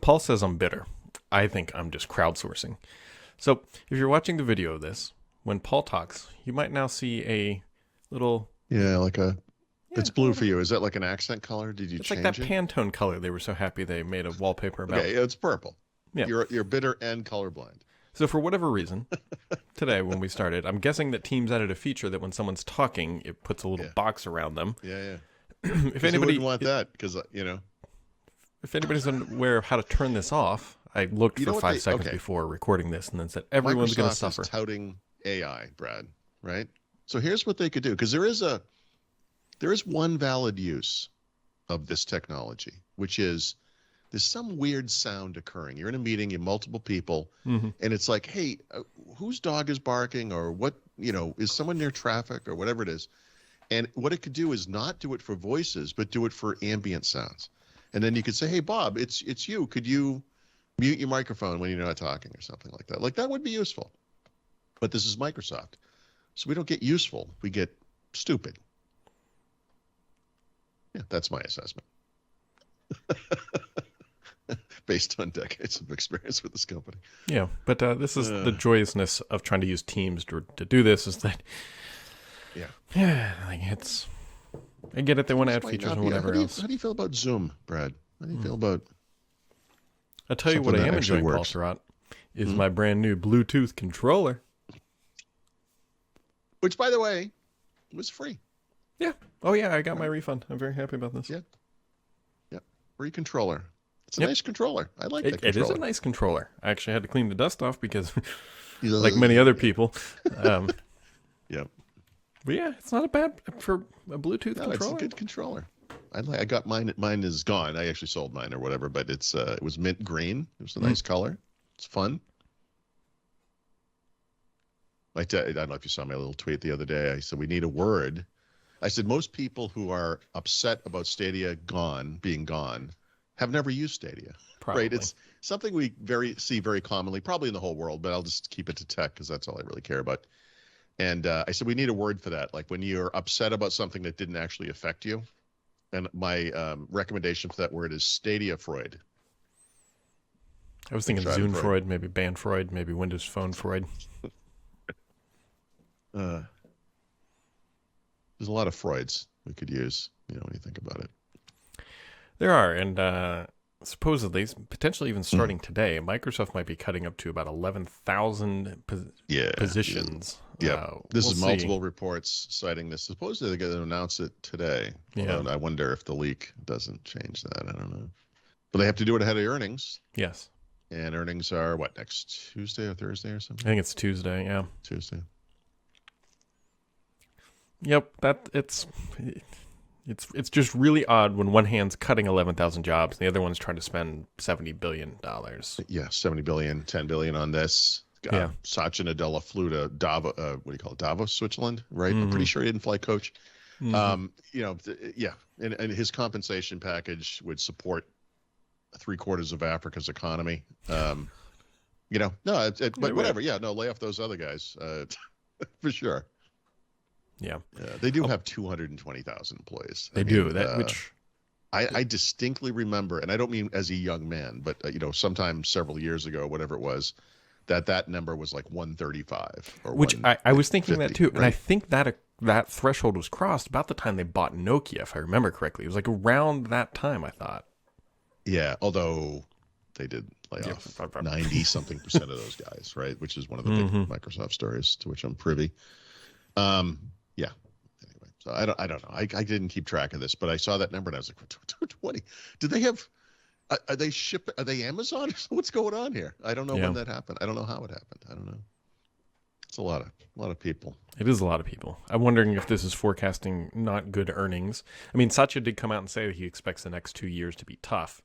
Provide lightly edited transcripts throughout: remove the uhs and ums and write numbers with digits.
Paul says I'm bitter. I think I'm just crowdsourcing. So if you're watching the video of this, when Paul talks, you might now see a little... Yeah, it's blue little, for you. Is that like an accent color? Did you it's change like that it? Pantone color they were so happy they made a wallpaper about. Okay, it's purple. Yeah. You're bitter and colorblind. So for whatever reason, today when we started, I'm guessing that Teams added a feature that when someone's talking, it puts a little box around them. Yeah. If anybody anybody wouldn't want that, because if anybody's unaware of how to turn this off, I looked for 5 seconds before recording this and then said everyone's going to suffer. Microsoft is touting AI, Brad, right? So here's what they could do, because there is one valid use of this technology, which is there's some weird sound occurring. You're in a meeting, you have multiple people, and it's like, hey, whose dog is barking, or what, is someone near traffic, or whatever it is. And what it could do is not do it for voices, but do it for ambient sounds. And then you could say, hey, Bob, it's you. Could you mute your microphone when you're not talking, or something like that? Like, that would be useful. But this is Microsoft. So we don't get useful. We get stupid. Yeah, that's my assessment. Based on decades of experience with this company. Yeah, but this is the joyousness of trying to use Teams to do this, is that, like I get it, they want to add features and whatever else. How do you feel about Zoom, Brad? How do you feel about... I'll tell you what I am enjoying, Paul Surratt, is my brand new Bluetooth controller. Which, by the way, was free. Yeah. Oh, yeah, I got my refund. I'm very happy about this. Yeah. Free controller. It's a nice controller. I like that It controller. is a nice controller. I actually had to clean the dust off because, like many other people. Yeah. But yeah, it's not a bad for a Bluetooth controller. It's a good controller. I got mine. Mine is gone. I actually sold mine or whatever, but it was mint green. It was a nice color. It's fun. I don't know if you saw my little tweet the other day. I said, we need a word. I said, most people who are upset about Stadia being gone have never used Stadia. Probably. Right? It's something we see very commonly, probably in the whole world, but I'll just keep it to tech because that's all I really care about. And I said, we need a word for that. Like when you're upset about something that didn't actually affect you. And my recommendation for that word is Stadia Freud. I was thinking Zune Freud, maybe Band Freud, maybe Windows Phone Freud. There's a lot of Freuds we could use, when you think about it. There are, and supposedly, potentially even starting today, Microsoft might be cutting up to about 11,000 positions. Yeah, this is multiple reports citing this. Supposedly they're going to announce it today. Yeah. I wonder if the leak doesn't change that. I don't know. But they have to do it ahead of earnings. Yes. And earnings are, what, next Tuesday or Thursday or something? I think it's Tuesday, yeah. Tuesday. Yep, it's just really odd when one hand's cutting 11,000 jobs and the other one's trying to spend $70 billion. Yeah, $70 billion, $10 billion on this. Satya Nadella flew to Davos, Switzerland, right? I'm pretty sure he didn't fly coach. And his compensation package would support 3/4 of Africa's economy. But whatever. Yeah, no, lay off those other guys for sure. Yeah, they do have 220,000 employees. They do that, which I distinctly remember, and I don't mean as a young man, but sometime several years ago, whatever it was, that number was like 135. Or which I was thinking that too, right? And I think that threshold was crossed about the time they bought Nokia, if I remember correctly. It was like around that time, I thought. Yeah, although they did lay off 90-something% of those guys, right? Which is one of the big Microsoft stories to which I'm privy. Yeah. Anyway, so I don't know. I didn't keep track of this, but I saw that number and I was like, 220. Did they have? Are they Amazon? What's going on here? I don't know when that happened. I don't know how it happened. I don't know. It's a lot of people. It is a lot of people. I'm wondering if this is forecasting not good earnings. I mean, Satya did come out and say that he expects the next 2 years to be tough.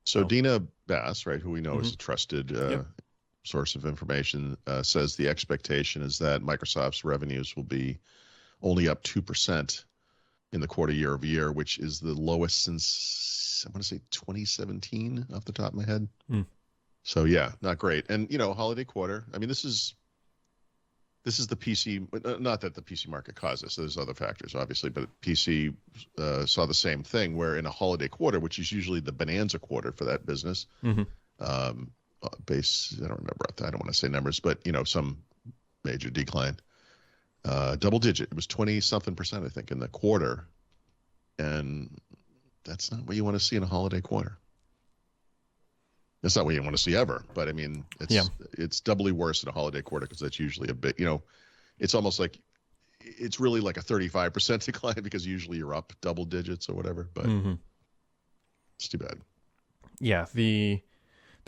So Dina Bass, right, who we know is a trusted source of information, says the expectation is that Microsoft's revenues will be only up 2% in the quarter year over year, which is the lowest since, I want to say 2017 off the top of my head. So yeah, not great. And holiday quarter. I mean, this is this is the PC, not that the PC market caused this. There's other factors, obviously, but PC saw the same thing where in a holiday quarter, which is usually the bonanza quarter for that business, Mm-hmm. base, I don't remember, I don't want to say numbers, but, some major decline, double digit. It was 20 something percent, I think, in the quarter. And that's not what you want to see in a holiday quarter. That's not what you want to see ever, but I mean, it's doubly worse in a holiday quarter because that's usually a bit, it's almost like it's really like a 35% decline because usually you're up double digits or whatever, but it's too bad. Yeah, the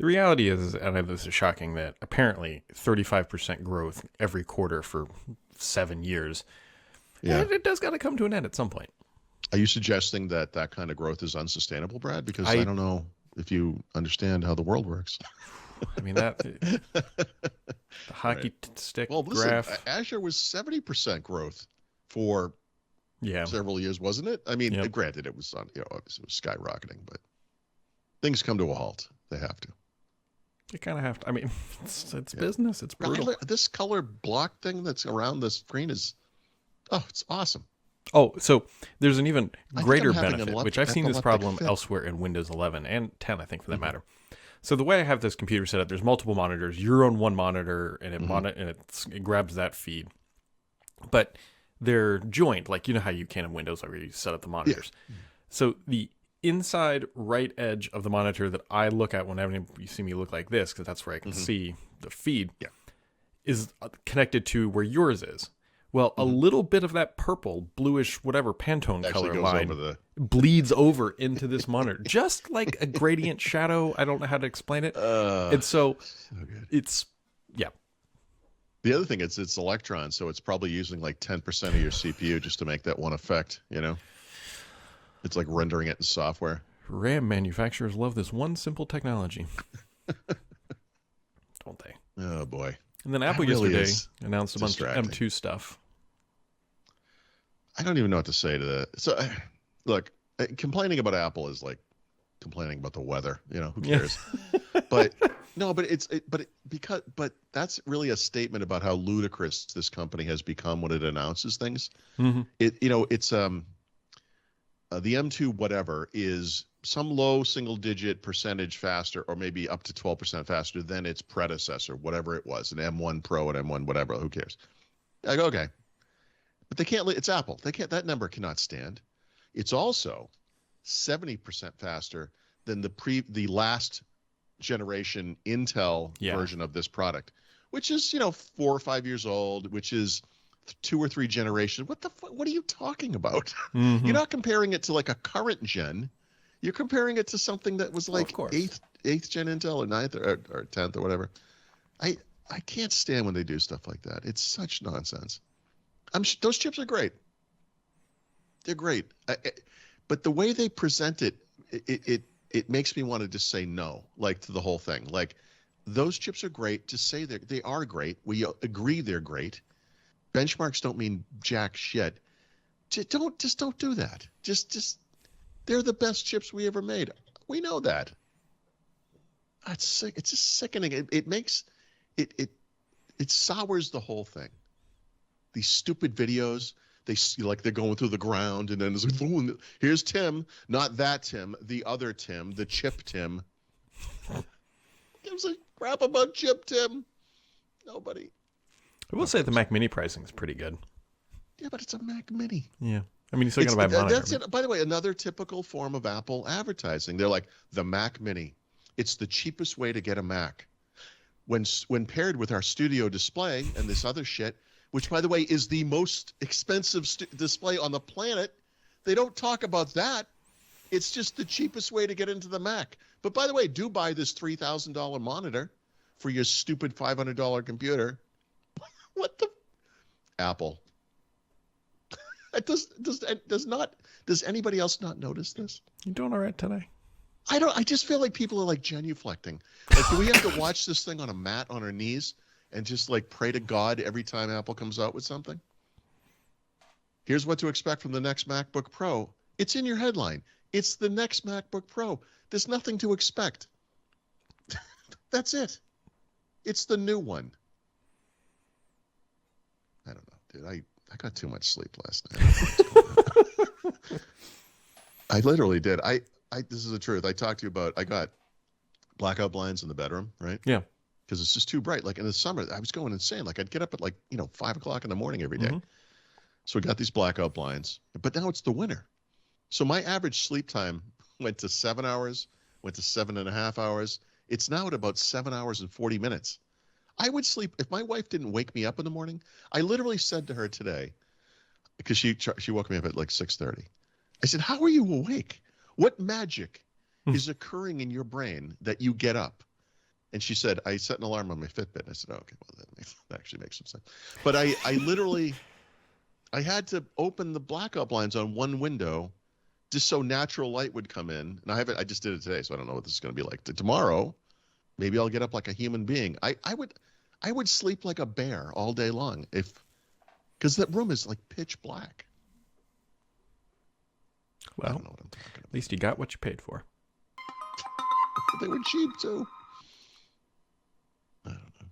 reality is, and I know this is shocking, that apparently 35% growth every quarter for 7 years, it does got to come to an end at some point. Are you suggesting that kind of growth is unsustainable, Brad? Because I don't know if you understand how the world works. I mean, the hockey stick graph. Listen, Azure was 70% growth for several years, wasn't it? I mean, granted, it was obviously it was skyrocketing, but things come to a halt. They have to. They kind of have to. I mean, it's business. It's brutal. This color block thing that's around the screen it's awesome. Oh, so there's an even greater benefit, which I've seen this problem elsewhere in Windows 11 and 10, I think, for that matter. So the way I have this computer set up, there's multiple monitors. You're on one monitor, and it grabs that feed. But they're joined, like you know how you can in Windows, where you set up the monitors. Yeah. So the inside right edge of the monitor that I look at whenever you see me look like this, because that's where I can see the feed, is connected to where yours is. Well, a little bit of that purple, bluish, whatever Pantone color line bleeds over into this monitor, just like a gradient shadow. I don't know how to explain it. And so it's, The other thing is it's Electron, so it's probably using like 10% of your CPU just to make that one effect, It's like rendering it in software. RAM manufacturers love this one simple technology. Don't they? Oh, boy. And then Apple yesterday announced a bunch of M2 stuff. I don't even know what to say to that. So, look, complaining about Apple is like complaining about the weather. Who cares? But that's really a statement about how ludicrous this company has become when it announces things. Mm-hmm. It's the M2 whatever is some low single-digit percentage faster, or maybe up to 12% faster than its predecessor, whatever it was, an M1 Pro and M1 whatever. Who cares? I go, okay. But they can't. It's Apple. They can't. That number cannot stand. It's also 70% faster than the last generation Intel version of this product, which is 4 or 5 years old, which is 2 or 3 generations. What the fuck? What are you talking about? Mm-hmm. You're not comparing it to like a current gen. You're comparing it to something that was like eighth gen Intel or 9th or 10th or whatever. I can't stand when they do stuff like that. It's such nonsense. Those chips are great. They're great. But the way they present it, it makes me want to just say no, like to the whole thing. Like, those chips are great. Just say they are great. We agree they're great. Benchmarks don't mean jack shit. Just don't do that. Just they're the best chips we ever made. We know that. It's sick. It's just sickening. It makes it sours the whole thing. These stupid videos, they're going through the ground, and then it's like, oh, here's Tim, not that Tim, the other Tim, the chip Tim. Gives a crap about chip Tim. Nobody. I will say the Mac Mini pricing is pretty good. Yeah, but it's a Mac Mini. Yeah. I mean, you're still going to buy a monitor. That's it. By the way, another typical form of Apple advertising. They're like, the Mac Mini. It's the cheapest way to get a Mac. When paired with our studio display and this other shit, which, by the way, is the most expensive display on the planet, they don't talk about that. It's just the cheapest way to get into the Mac. But, by the way, do buy this $3,000 monitor for your stupid $500 computer. What the? Apple. Does anybody else not notice this? You're doing all right today. I just feel like people are like genuflecting. Like, do we have to watch this thing on a mat on our knees and just like pray to God every time Apple comes out with something? Here's what to expect from the next MacBook Pro. It's in your headline. It's the next MacBook Pro. There's nothing to expect. That's it. It's the new one. dude, I got too much sleep last night. I literally did. This is the truth. I talked to you about, I got blackout blinds in the bedroom, right? Yeah. Because it's just too bright. Like in the summer, I was going insane. Like I'd get up at 5 o'clock in the morning every day. Mm-hmm. So we got these blackout blinds, but now it's the winter. So my average sleep time went to 7 hours, went to 7.5 hours. It's now at about 7 hours and 40 minutes. I would sleep, if my wife didn't wake me up in the morning. I literally said to her today, because she woke me up at like 6:30. I said, how are you awake? What magic is occurring in your brain that you get up? And she said, I set an alarm on my Fitbit. I said, oh, okay, well, that actually makes some sense. But I literally, I had to open the blackout blinds on one window just so natural light would come in. And I just did it today, so I don't know what this is going to be like. Tomorrow, maybe I'll get up like a human being. I would sleep like a bear all day long because that room is like pitch black. Well, I don't know what I'm talking about. At least you got what you paid for. They were cheap too.